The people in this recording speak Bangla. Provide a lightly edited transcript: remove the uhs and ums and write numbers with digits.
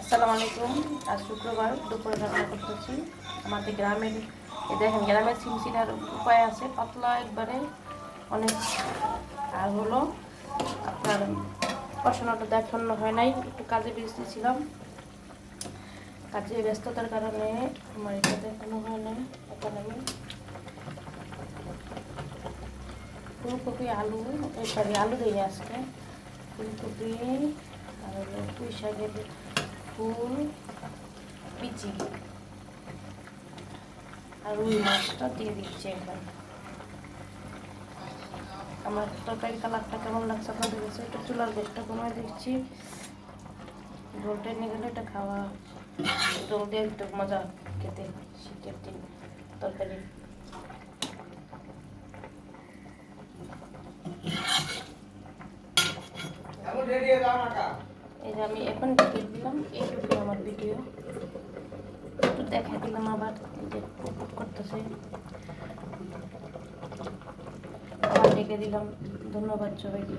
আসসালামু আলাইকুম। আজ শুক্রবার দুপুরে রান্না করতেছি আমাদের গ্রামের। দেখেন গ্রামের সিমসিলার উপায় আছে, পাতলা একবারে অনেক। আর হলো আপনার পড়াশোনাটা দেখানো হয় নাই, একটু কাজে ব্যস্ত ছিলাম। কাজে ব্যস্ততার কারণে আমার এটা দেখানো হয় না। এখন আমি ফুলকপি আলু আলু দিই আজকে। ফুলকপি আর হলো পুঁই শাকের ফুল বিচি আর রুই মাছটা দিয়ে দিচ্ছি এখন। আমার তরকারি কালারটা কেমন লাগছে আপনাদের কাছে? একটু চুলার গ্যাসটা কমায় দিচ্ছি। ঝোলটা নিয়ে গেলে এটা খাওয়া ঝোল দিয়ে একটু মজা খেতে, শীতের দিন তরকারি। এই যে আমি এখন টিকিট দিলাম, এইটুকু আমার ভিডিও একটু দেখা দিলাম। আবার যে করতেছে আবার ডেকে দিলাম। ধন্যবাদ সবাইকে।